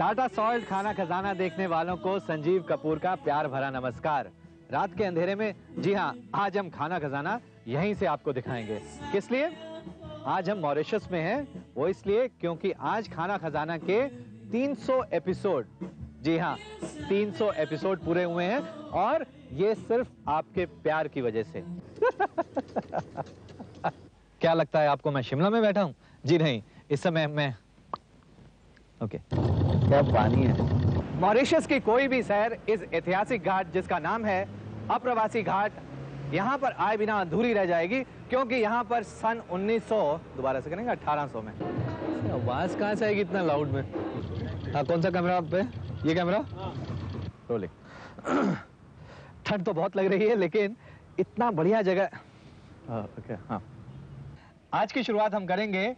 Tata salt खाना खजाना देखने वालों को संजीव कपूर का प्यार भरा नमस्कार। रात के अंधेरे में, जी हाँ, आज हम खाना खजाना यहीं से आपको दिखाएंगे। किस लिए? आज हम मॉरिशस में हैं, वो इसलिए क्योंकि आज खाना खजाना के 300 एपिसोड, जी हाँ, 300 एपिसोड पूरे हुए हैं और ये सिर्फ आपके प्यार की वजह से। क्या लगता है आपको मैं शिमला में बैठा हूं? जी नहीं, इस समय मैं ओके। क्या पानी है। मॉरिशस की कोई भी शहर इस ऐतिहासिक घाट जिसका नाम है अप्रवासी घाट, यहाँ पर आए बिना अधूरी रह जाएगी, क्योंकि यहाँ पर सन 1900, दोबारा से करेंगे, 1800 में। आवाज कहाँ से आएगी इतना लाउड में? हाँ, कौन सा कैमरा पे? ये कैमरा? रोलिंग। ठंड तो बहुत लग रही है, लेकिन इतना बढ़िया जगह। ओके, हाँ। आज की शुरुआत हम करेंगे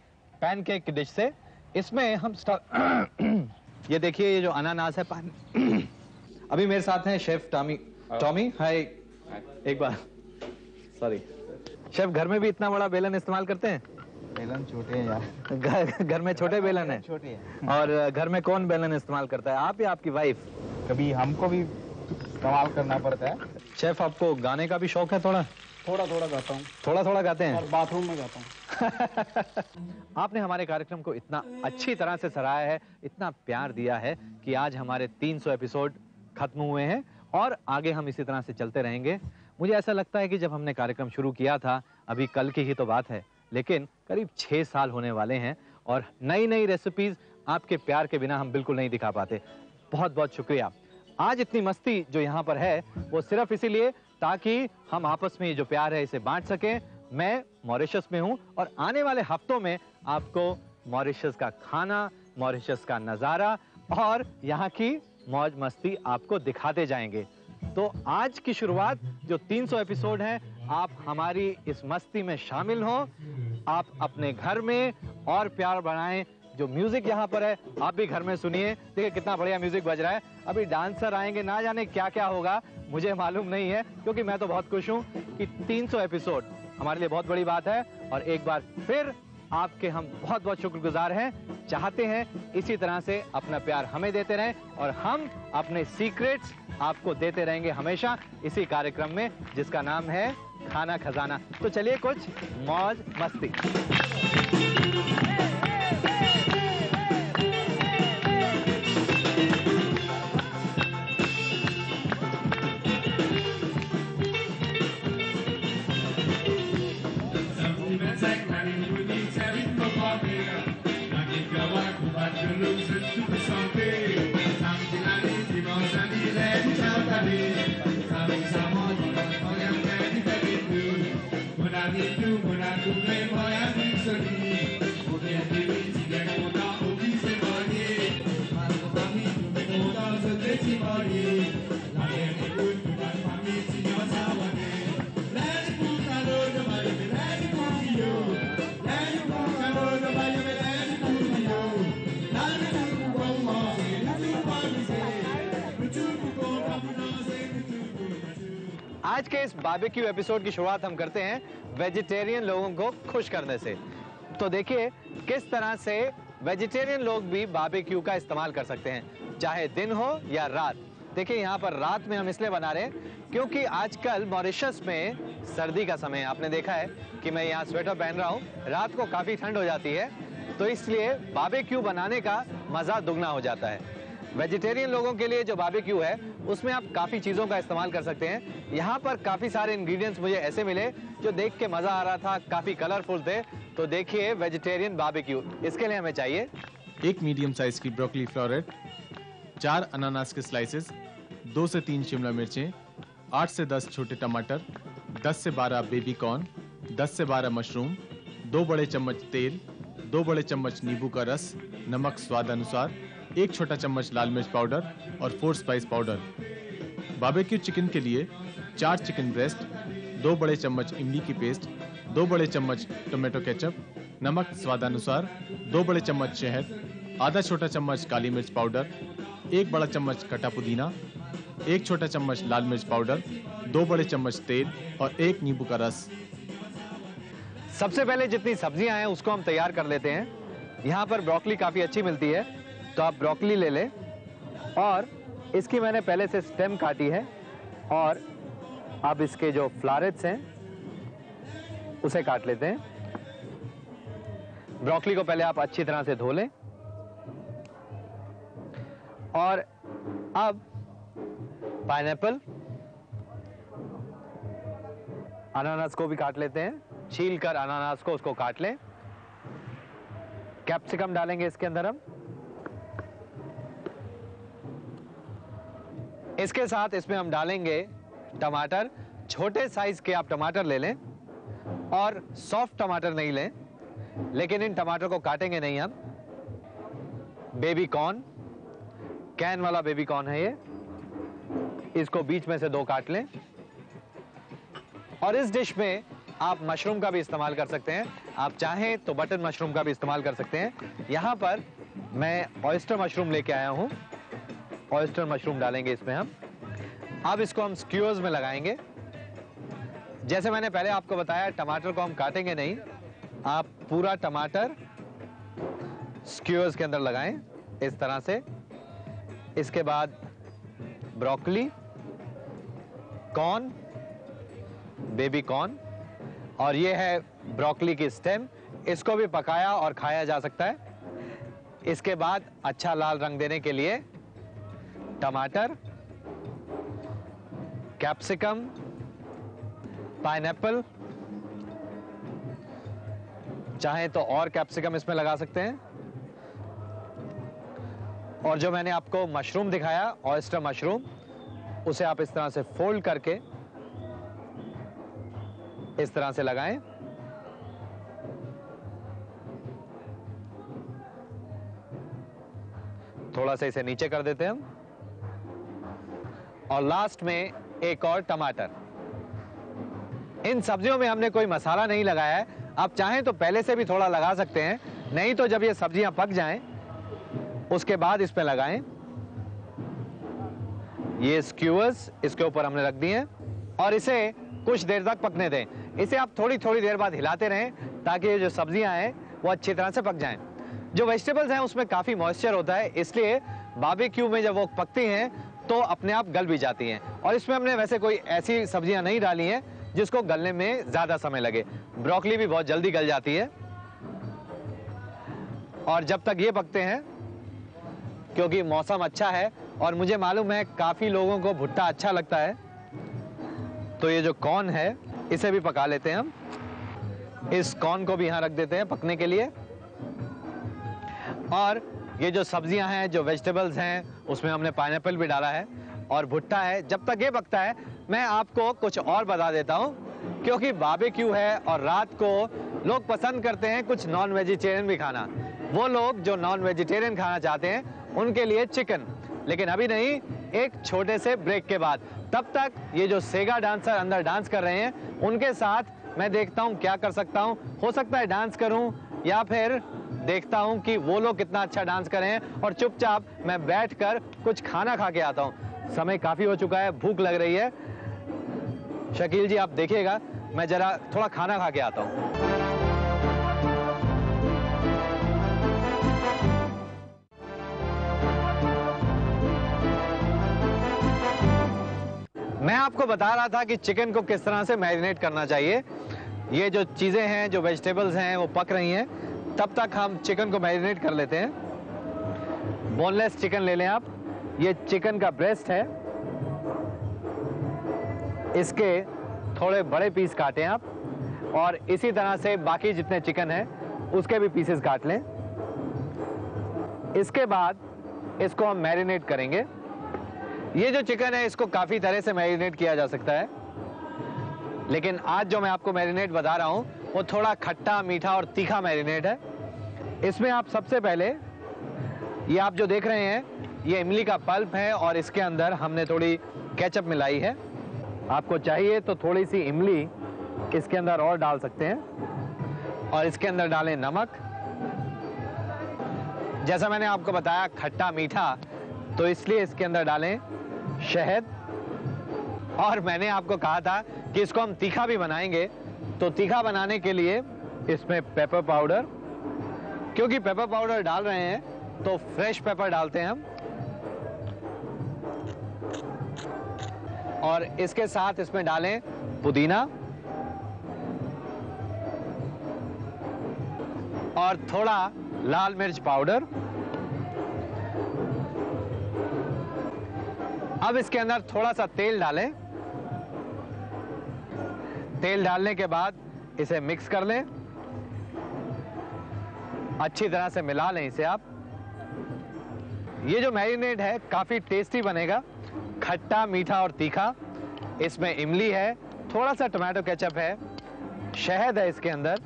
पैनकेक की डिश से। इसमें हम ये देखिए, ये जो अनानास है पानी। अभी मेरे साथ हैं शेफ टॉमी। हाय। एक बार सॉरी शेफ, घर में भी इतना बड़ा बेलन इस्तेमाल करते हैं? बेलन छोटे हैं यार। घर में छोटे बेलन है? छोटे हैं। और घर में कौन बेलन इस्तेमाल करता है, आप या आपकी वाइफ? कभी हमको भी इस्तेमाल करना पड़ता है। शेफ, आपको गाने का भी शौक है? थोड़ा थोड़ा गाता हूँ। थोड़ा गाते हैं? और बाथरूम में गाता हूँ। आपने हमारे कार्यक्रम को इतना अच्छी तरह से सराहा है, इतना प्यार दिया है कि आज हमारे 300 एपिसोड खत्म हुए हैं और आगे हम इसी तरह से चलते रहेंगे। मुझे ऐसा लगता है कि जब हमने कार्यक्रम शुरू किया था, अभी कल की ही तो बात है, लेकिन करीब 6 साल होने वाले हैं और नई नई रेसिपीज आपके प्यार के बिना हम बिल्कुल नहीं दिखा पाते। बहुत बहुत शुक्रिया। आज इतनी मस्ती जो यहाँ पर है वो सिर्फ इसीलिए ताकि हम आपस में ये जो प्यार है इसे बांट सकें। मैं मॉरिशस में हूँ और आने वाले हफ्तों में आपको मॉरिशस का खाना, मॉरिशस का नज़ारा और यहाँ की मौज मस्ती आपको दिखाते जाएंगे। तो आज की शुरुआत जो 300 एपिसोड हैं, आप हमारी इस मस्ती में शामिल हों। आप अपने घर में और प्यार बढ़ाएं। जो म्यूजिक यहाँ पर है आप भी घर में सुनिए। देखिए कितना बढ़िया म्यूजिक बज रहा है। अभी डांसर आएंगे, ना जाने क्या क्या होगा, मुझे मालूम नहीं है, क्योंकि मैं तो बहुत खुश हूँ कि 300 एपिसोड हमारे लिए बहुत बड़ी बात है। और एक बार फिर आपके हम बहुत बहुत शुक्रगुजार हैं। चाहते हैं इसी तरह से अपना प्यार हमें देते रहें और हम अपने सीक्रेट्स आपको देते रहेंगे हमेशा इसी कार्यक्रम में जिसका नाम है खाना खजाना। तो चलिए कुछ मौज मस्ती। आज के इस बारबेक्यू एपिसोड की शुरुआत हम करते हैं वेजिटेरियन लोगों को खुश करने से। तो देखिए किस तरह से वेजिटेरियन लोग भी बारबेक्यू का इस्तेमाल कर सकते हैं, चाहे दिन हो या रात। देखिए यहाँ पर रात में हम इसलिए बना रहे हैं क्योंकि आजकल मॉरिशस में सर्दी का समय है। आपने देखा है कि मैं यहाँ स्वेटर पहन रहा हूँ, रात को काफी ठंड हो जाती है, तो इसलिए बारबेक्यू बनाने का मजा दुगना हो जाता है। वेजिटेरियन लोगों के लिए जो बारबेक्यू है उसमें आप काफी चीजों का इस्तेमाल कर सकते हैं। यहाँ पर काफी सारे इंग्रेडिएंट्स मुझे ऐसे मिले जो देख के मजा आ रहा था, काफी कलरफुल थे। तो देखिए वेजिटेरियन बारबेक्यू, इसके लिए हमें चाहिए 1 मीडियम साइज की ब्रोकली फ्लोरेट, 4 अनानास के स्लाइसेस, 2 से 3 शिमला मिर्चें, 8 से 10 छोटे टमाटर, 10 से 12 बेबी कॉर्न, 10 से 12 मशरूम, 2 बड़े चम्मच तेल, 2 बड़े चम्मच नींबू का रस, नमक स्वाद अनुसार, 1 छोटा चम्मच लाल मिर्च पाउडर और 4 स्पाइस पाउडर। बारबेक्यू चिकन के लिए 4 चिकन ब्रेस्ट, 2 बड़े चम्मच इमली की पेस्ट, 2 बड़े चम्मच टोमेटो केचप, नमक स्वादानुसार, 2 बड़े चम्मच शहद, आधा छोटा चम्मच काली मिर्च पाउडर, 1 बड़ा चम्मच कटा पुदीना, 1 छोटा चम्मच लाल मिर्च पाउडर, 2 बड़े चम्मच तेल और 1 नींबू का रस। सबसे पहले जितनी सब्जियां हैं उसको हम तैयार कर लेते हैं। यहाँ पर ब्रोकली काफी अच्छी मिलती है, तो आप ब्रोकली ले लें और इसकी मैंने पहले से स्टेम काटी है और अब इसके जो फ्लारेट्स हैं उसे काट लेते हैं। ब्रोकली को पहले आप अच्छी तरह से धो लें और अब पाइनएप्पल, अनानास को भी काट लेते हैं। छील कर अनानास को उसको काट लें। कैप्सिकम डालेंगे इसके अंदर हम। इसके साथ इसमें हम डालेंगे टमाटर। छोटे साइज के आप टमाटर ले लें और सॉफ्ट टमाटर नहीं लें, लेकिन इन टमाटर को काटेंगे नहीं हम। बेबी कॉर्न, कैन वाला बेबी कॉर्न है ये, इसको बीच में से 2 काट लें। और इस डिश में आप मशरूम का भी इस्तेमाल कर सकते हैं। आप चाहें तो बटन मशरूम का भी इस्तेमाल कर सकते हैं। यहां पर मैं ऑयस्टर मशरूम लेके आया हूं। ऑयस्टर मशरूम डालेंगे इसमें हम। अब इसको हम स्क्यूअर्स में लगाएंगे। जैसे मैंने पहले आपको बताया, टमाटर को हम काटेंगे नहीं, आप पूरा टमाटर स्क्यूअर्स के अंदर लगाएं इस तरह से। इसके बाद ब्रोकली, कॉर्न, बेबी कॉर्न, और ये है ब्रोकली की स्टेम। इसको भी पकाया और खाया जा सकता है। इसके बाद अच्छा लाल रंग देने के लिए टमाटर, कैप्सिकम, पाइनएप्पल, चाहें तो और कैप्सिकम इसमें लगा सकते हैं। और जो मैंने आपको मशरूम दिखाया, ऑयस्टर मशरूम, उसे आप इस तरह से फोल्ड करके इस तरह से लगाएं। थोड़ा सा इसे नीचे कर देते हैं हम। और लास्ट में एक और टमाटर। इन सब्जियों में हमने कोई मसाला नहीं लगाया है। आप चाहें तो पहले से भी थोड़ा लगा सकते हैं, नहीं तो जब ये सब्जियां पक जाएं उसके बाद इस पे लगाएं। ये स्क्यूअर्स इसके ऊपर हमने रख दिए हैं और इसे कुछ देर तक पकने दें। इसे आप थोड़ी थोड़ी देर बाद हिलाते रहें ताकि ये जो सब्जियां हैं वो अच्छी तरह से पक जाएं। जो वेजिटेबल्स हैं उसमें काफी मॉइस्चर होता है, इसलिए बारबेक्यू में जब वो पकती हैं तो अपने आप गल भी जाती हैं। और इसमें हमने वैसे कोई ऐसी सब्जियां नहीं डाली हैं जिसको गलने में ज्यादा समय लगे। ब्रोकली भी बहुत जल्दी गल जाती है। और जब तक ये पकते हैं, क्योंकि मौसम अच्छा है और मुझे मालूम है काफी लोगों को भुट्टा अच्छा लगता है, तो ये जो कॉर्न है इसे भी पका लेते हैं हम। इस कॉर्न को भी यहां रख देते हैं पकने के लिए। और ये जो सब्जियां हैं, जो वेजिटेबल्स हैं, उसमें हमने पाइनएप्पल भी डाला है और भुट्टा है। जब तक ये पकता है मैं आपको कुछ और बता देता हूं, क्योंकि बारबेक्यू है और रात को लोग पसंद करते हैं कुछ नॉन वेजिटेरियन भी खाना। वो लोग जो नॉन वेजिटेरियन खाना चाहते हैं उनके लिए चिकन, लेकिन अभी नहीं, एक छोटे से ब्रेक के बाद। तब तक ये जो सेगा डांसर अंदर डांस कर रहे हैं उनके साथ मैं देखता हूं क्या कर सकता हूं। हो सकता है डांस करूं या फिर देखता हूं कि वो लोग कितना अच्छा डांस कर रहे हैं और चुपचाप मैं बैठकर कुछ खाना खा के आता हूं। समय काफी हो चुका है, भूख लग रही है। शकील जी आप देखिएगा, मैं जरा थोड़ा खाना खा के आता हूं। मैं आपको बता रहा था कि चिकन को किस तरह से मैरिनेट करना चाहिए। ये जो चीजें हैं, जो वेजिटेबल्स हैं, वो पक रही हैं, तब तक हम चिकन को मैरिनेट कर लेते हैं। बोनलेस चिकन ले लें आप। ये चिकन का ब्रेस्ट है, इसके थोड़े बड़े पीस काटें आप, और इसी तरह से बाकी जितने चिकन हैं उसके भी पीसेस काट लें। इसके बाद इसको हम मैरिनेट करेंगे। ये जो चिकन है इसको काफी तरह से मैरिनेट किया जा सकता है, लेकिन आज जो मैं आपको मैरिनेट बता रहा हूं वो थोड़ा खट्टा, मीठा और तीखा मैरिनेट है। इसमें आप सबसे पहले, ये आप जो देख रहे हैं ये इमली का पल्प है और इसके अंदर हमने थोड़ी केचप मिलाई है। आपको चाहिए तो थोड़ी सी इमली इसके अंदर और डाल सकते हैं। और इसके अंदर डालें नमक। जैसा मैंने आपको बताया खट्टा मीठा, तो इसलिए इसके अंदर डालें शहद। और मैंने आपको कहा था कि इसको हम तीखा भी बनाएंगे, तो तीखा बनाने के लिए इसमें पेपर पाउडर, क्योंकि पेपर पाउडर डाल रहे हैं तो फ्रेश पेपर डालते हैं हम, और इसके साथ इसमें डालें पुदीना और थोड़ा लाल मिर्च पाउडर। अब इसके अंदर थोड़ा सा तेल डालें। तेल डालने के बाद इसे मिक्स कर लें, अच्छी तरह से मिला लें इसे आप। ये जो मैरिनेड है काफी टेस्टी बनेगा, खट्टा, मीठा और तीखा। इसमें इमली है, थोड़ा सा टमाटो केचप है, शहद है इसके अंदर,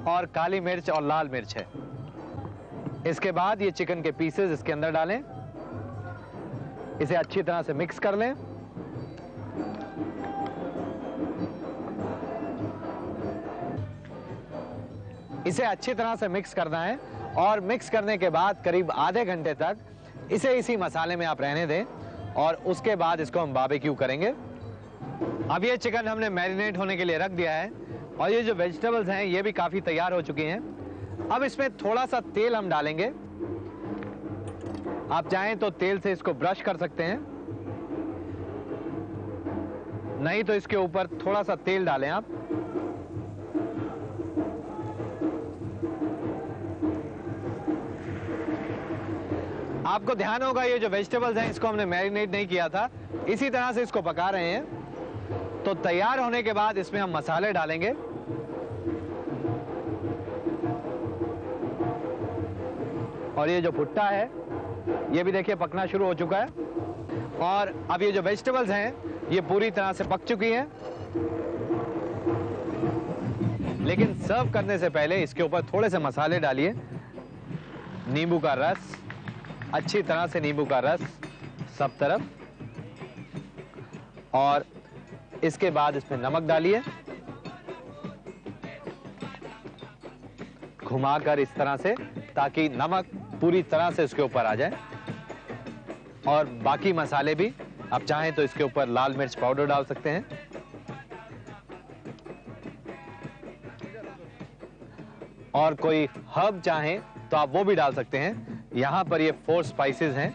और काली मिर्च और लाल मिर्च है। इसके बाद ये चिकन के पीसेस इसके अंदर डालें, इसे अच्छी तरह से मिक्स कर लें। इसे अच्छी तरह से मिक्स करना है, और मिक्स करने के बाद करीब आधे घंटे तक इसे इसी मसाले में आप रहने दें, और उसके बाद इसको हम बारबेक्यू करेंगे। अब ये चिकन हमने मैरिनेट होने के लिए रख दिया है, और ये जो वेजिटेबल्स हैं ये भी काफी तैयार हो चुकी हैं। अब इसमें थोड़ा सा तेल हम डालेंगे। आप चाहें तो तेल से इसको ब्रश कर सकते हैं, नहीं तो इसके ऊपर थोड़ा सा तेल डालें आप। आपको ध्यान होगा ये जो वेजिटेबल्स हैं इसको हमने मैरिनेट नहीं किया था, इसी तरह से इसको पका रहे हैं। तो तैयार होने के बाद इसमें हम मसाले डालेंगे। और ये जो भुट्टा है ये भी देखिए पकना शुरू हो चुका है, और अब ये जो वेजिटेबल्स हैं ये पूरी तरह से पक चुकी हैं। लेकिन सर्व करने से पहले इसके ऊपर थोड़े से मसाले डालिए। नींबू का रस, अच्छी तरह से नींबू का रस सब तरफ, और इसके बाद इसमें नमक डालिए, घुमाकर इस तरह से, ताकि नमक पूरी तरह से इसके ऊपर आ जाए। और बाकी मसाले भी आप चाहें तो इसके ऊपर लाल मिर्च पाउडर डाल सकते हैं। और कोई हर्ब चाहें तो आप वो भी डाल सकते हैं। यहां पर ये 4 स्पाइसेस हैं,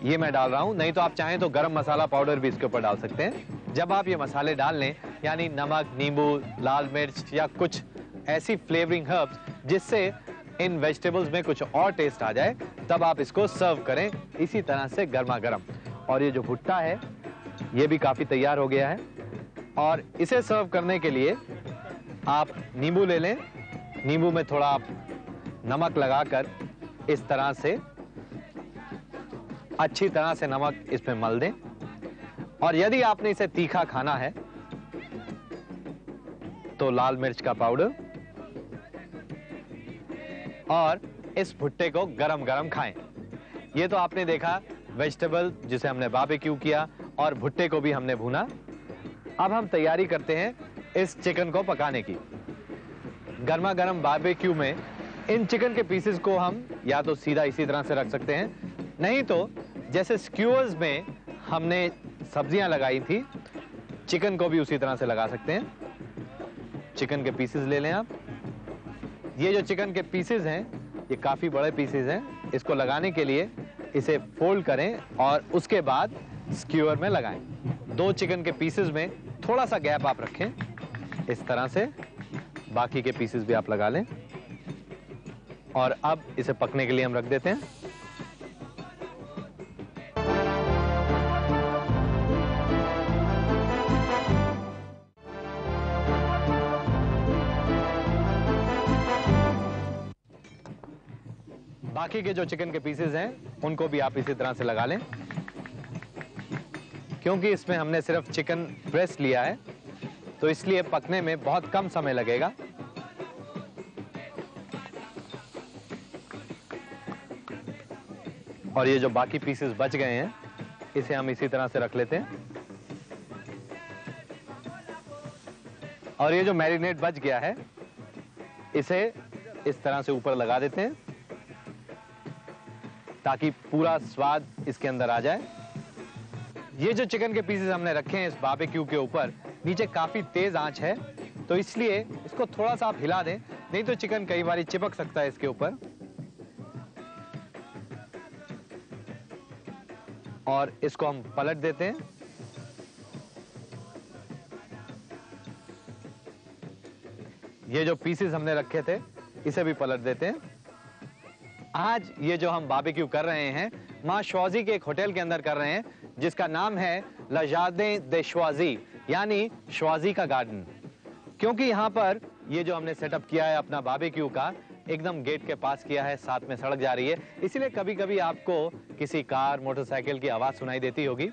ये मैं डाल रहा हूं, नहीं तो आप चाहें तो गरम मसाला पाउडर भी इसके ऊपर डाल सकते हैं। जब आप ये मसाले डाल लें, यानी नमक, नींबू, लाल मिर्च या कुछ ऐसी फ्लेवरिंग हर्ब्स जिससे इन वेजिटेबल्स में कुछ और टेस्ट आ जाए, तब आप इसको सर्व करें इसी तरह से गर्मा गर्म। और ये जो भुट्टा है ये भी काफी तैयार हो गया है, और इसे सर्व करने के लिए आप नींबू ले लें। नींबू में थोड़ा आप नमक लगाकर इस तरह से अच्छी तरह से नमक इसमें मल दें। और यदि आपने इसे तीखा खाना है तो लाल मिर्च का पाउडर, और इस भुट्टे को गरम गरम खाएं। ये तो आपने देखा वेजिटेबल जिसे हमने बारबेक्यू किया, और भुट्टे को भी हमने भुना। अब हम तैयारी करते हैं इस चिकन को पकाने की। गर्मा गर्म बारबेक्यू में इन चिकन के पीसेस को हम या तो सीधा इसी तरह से रख सकते हैं, नहीं तो जैसे स्क्यूअर्स में हमने सब्जियां लगाई थी, चिकन को भी उसी तरह से लगा सकते हैं। चिकन के पीसेस ले लें आप। ये जो चिकन के पीसेस हैं ये काफी बड़े पीसेस हैं। इसको लगाने के लिए इसे फोल्ड करें और उसके बाद स्क्यूअर में लगाएं। 2 चिकन के पीसेस में थोड़ा सा गैप आप रखें, इस तरह से बाकी के पीसेस भी आप लगा लें। और अब इसे पकने के लिए हम रख देते हैं। बाकी के जो चिकन के पीसेस हैं उनको भी आप इसी तरह से लगा लें। क्योंकि इसमें हमने सिर्फ चिकन ब्रेस्ट लिया है तो इसलिए पकने में बहुत कम समय लगेगा। और ये जो बाकी पीसेस बच गए हैं इसे हम इसी तरह से रख लेते हैं। और ये जो मैरिनेट बच गया है इसे इस तरह से ऊपर लगा देते हैं ताकि पूरा स्वाद इसके अंदर आ जाए। ये जो चिकन के पीसेस हमने रखे हैं इस बारबेक्यू के ऊपर, नीचे काफी तेज आंच है तो इसलिए इसको थोड़ा सा आप हिला दें, नहीं तो चिकन कई बार चिपक सकता है इसके ऊपर। और इसको हम पलट देते हैं। ये जो पीसेस हमने रखे थे इसे भी पलट देते हैं। आज ये जो हम बारबेक्यू कर रहे हैं मां श्वाजी के एक होटल के अंदर कर रहे हैं जिसका नाम है ला जार्डिन दे श्वाजी, यानी श्वाजी का गार्डन। क्योंकि यहाँ पर ये जो हमने सेटअप किया है अपना बारबेक्यू का एकदम गेट के पास किया है, साथ में सड़क जा रही है, इसलिए कभी कभी आपको किसी कार मोटरसाइकिल की आवाज सुनाई देती होगी।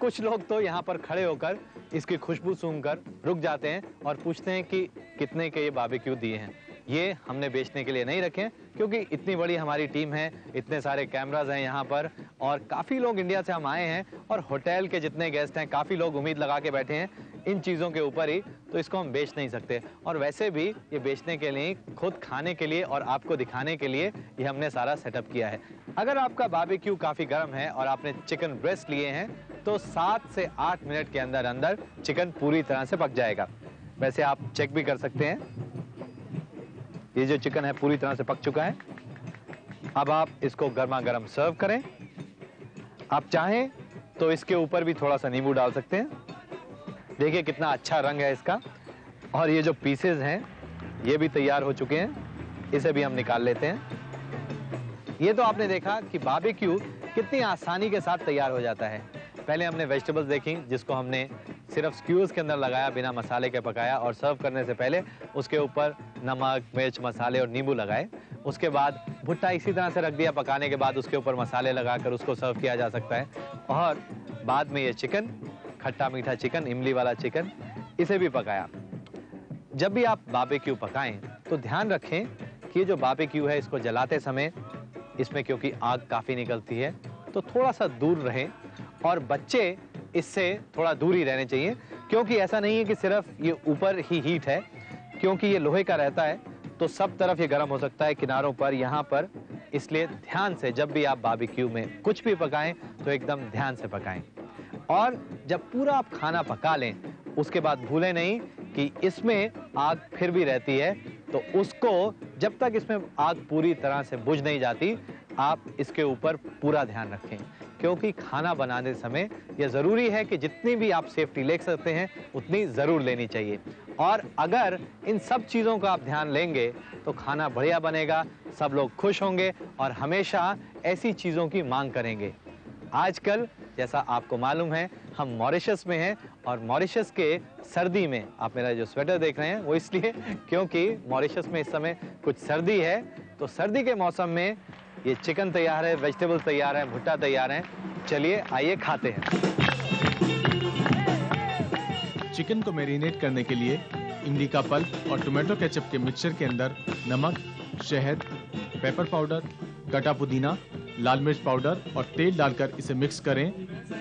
कुछ लोग तो यहाँ पर खड़े होकर इसकी खुशबू सूंघकर रुक जाते हैं और पूछते हैं कि कितने के ये बारबेक्यू दिए हैं। ये हमने बेचने के लिए नहीं रखे क्योंकि इतनी बड़ी हमारी टीम है, इतने सारे कैमराज हैं यहाँ पर और काफ़ी लोग इंडिया से हम आए हैं और होटल के जितने गेस्ट हैं काफ़ी लोग उम्मीद लगा के बैठे हैं इन चीज़ों के ऊपर ही, तो इसको हम बेच नहीं सकते। और वैसे भी ये बेचने के लिए, खुद खाने के लिए और आपको दिखाने के लिए ये हमने सारा सेटअप किया है। अगर आपका बारबेक्यू काफ़ी गर्म है और आपने चिकन ब्रेस्ट लिए हैं तो 7 से 8 मिनट के अंदर अंदर चिकन पूरी तरह से पक जाएगा। वैसे आप चेक भी कर सकते हैं, ये जो चिकन है पूरी तरह से पक चुका है। अब आप इसको गर्मा गर्म सर्व करें। आप चाहें तो इसके ऊपर भी थोड़ा सा नींबू डाल सकते हैं। देखिए कितना अच्छा रंग है इसका। और ये जो पीसेस हैं ये भी तैयार हो चुके हैं, इसे भी हम निकाल लेते हैं। ये तो आपने देखा कि बारबेक्यू कितनी आसानी के साथ तैयार हो जाता है। पहले हमने वेजिटेबल्स देखी जिसको हमने सिर्फ स्क्यूज के अंदर लगाया, बिना मसाले के पकाया और सर्व करने से पहले उसके ऊपर नमक, मिर्च, मसाले और नींबू लगाए। उसके बाद भुट्टा इसी तरह से रख दिया, पकाने के बाद उसके ऊपर मसाले लगाकर उसको सर्व किया जा सकता है। और बाद में ये चिकन, खट्टा मीठा चिकन, इमली वाला चिकन, इसे भी पकाया। जब भी आप बारबेक्यू पकाएं तो ध्यान रखें कि ये जो बारबेक्यू है इसको जलाते समय इसमें क्योंकि आग काफ़ी निकलती है तो थोड़ा सा दूर रहें और बच्चे इससे थोड़ा दूर ही रहने चाहिए। क्योंकि ऐसा नहीं है कि सिर्फ ये ऊपर ही हीट है, क्योंकि ये लोहे का रहता है तो सब तरफ ये गर्म हो सकता है, किनारों पर, यहाँ पर। इसलिए ध्यान से जब भी आप बारबेक्यू में कुछ भी पकाएं तो एकदम ध्यान से पकाएं। और जब पूरा आप खाना पका लें उसके बाद भूलें नहीं कि इसमें आग फिर भी रहती है, तो उसको जब तक इसमें आग पूरी तरह से बुझ नहीं जाती आप इसके ऊपर पूरा ध्यान रखें। क्योंकि खाना बनाने समय यह ज़रूरी है कि जितनी भी आप सेफ्टी ले सकते हैं उतनी ज़रूर लेनी चाहिए। और अगर इन सब चीज़ों का आप ध्यान लेंगे तो खाना बढ़िया बनेगा, सब लोग खुश होंगे और हमेशा ऐसी चीज़ों की मांग करेंगे। आजकल जैसा आपको मालूम है हम मॉरिशस में हैं और मॉरिशस के सर्दी में, आप मेरा जो स्वेटर देख रहे हैं वो इसलिए क्योंकि मॉरिशस में इस समय कुछ सर्दी है, तो सर्दी के मौसम में ये चिकन तैयार है, वेजिटेबल्स तैयार है, भुट्टा तैयार है। चलिए आइए खाते हैं। चिकन को मैरिनेट करने के लिए इमली का पल्प और टोमेटो केचप के मिक्सचर के अंदर नमक, शहद, पेपर पाउडर, कटा पुदीना, लाल मिर्च पाउडर और तेल डालकर इसे मिक्स करें।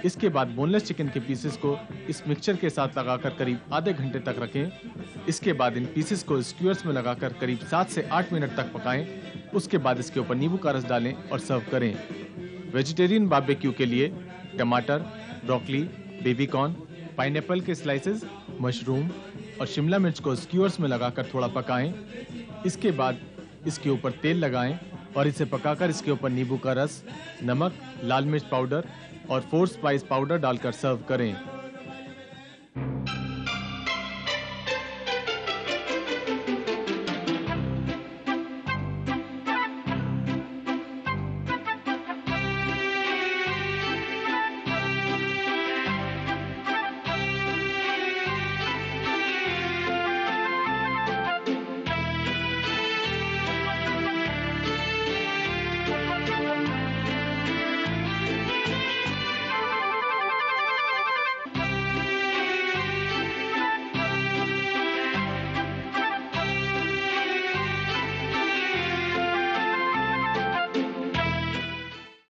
इसके बाद बोनलेस चिकन के पीसेस को इस मिक्सचर के साथ लगाकर करीब आधे घंटे तक रखें। इसके बाद इन पीसेस को स्क्यूअर्स में लगाकर करीब 7 से 8 मिनट तक पकाएं। उसके बाद इसके ऊपर नींबू का रस डालें और सर्व करें। वेजिटेरियन बारबेक्यू के लिए टमाटर, ब्रोकली, बेबी कॉर्न, पाइनएप्पल के स्लाइसेस, मशरूम और शिमला मिर्च को स्क्यूअर्स में लगाकर थोड़ा पकाएं। इसके बाद इसके ऊपर तेल लगाएं और इसे पकाकर इसके ऊपर नींबू का रस, नमक, लाल मिर्च पाउडर और 4 स्पाइस पाउडर डालकर सर्व करें।